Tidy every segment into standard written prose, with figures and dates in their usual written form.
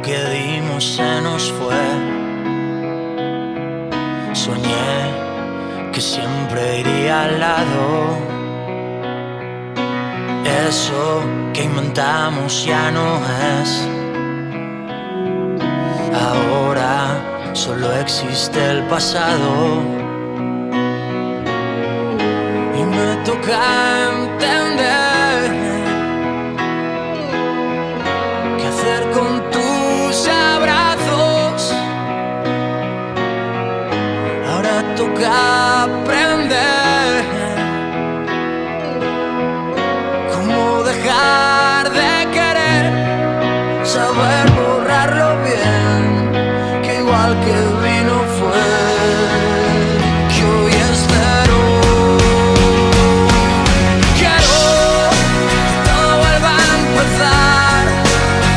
que dimos se nos fue. Soñé que siempre iría al lado. Eso que inventamos ya no es. Ahora solo existe el pasado. Y me toca entender qué hacer con tus abrazos. Ahora toca aprender cómo dejar de querer, saber borrarlo bien, que igual que vino fue, que hoy es cero. Quiero que todo vuelva a empezar,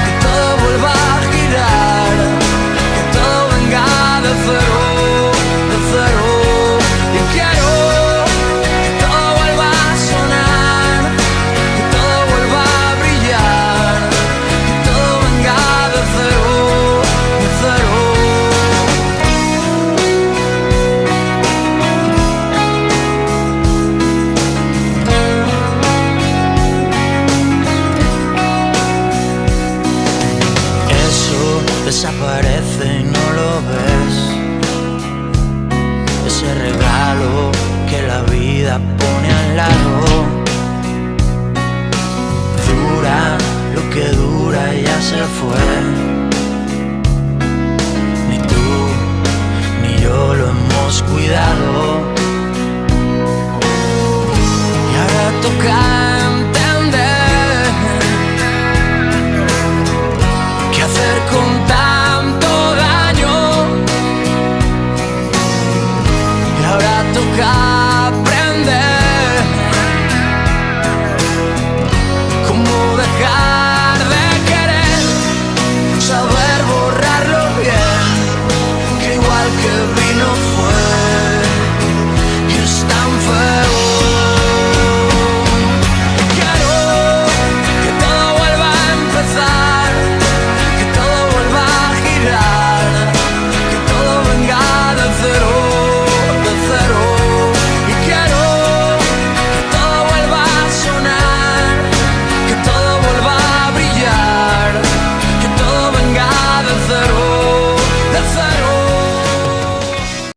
que todo vuelva a girar, que todo venga de cero, de cero. Y quiero que todo vuelva a sonar, que todo vuelva a brillar, que todo venga de cero, de cero. Eso desaparece y no lo ves. Ese regalo que la vida pone al lado. Dura lo que dura y ya se fue. Ni tú ni yo lo hemos cuidado.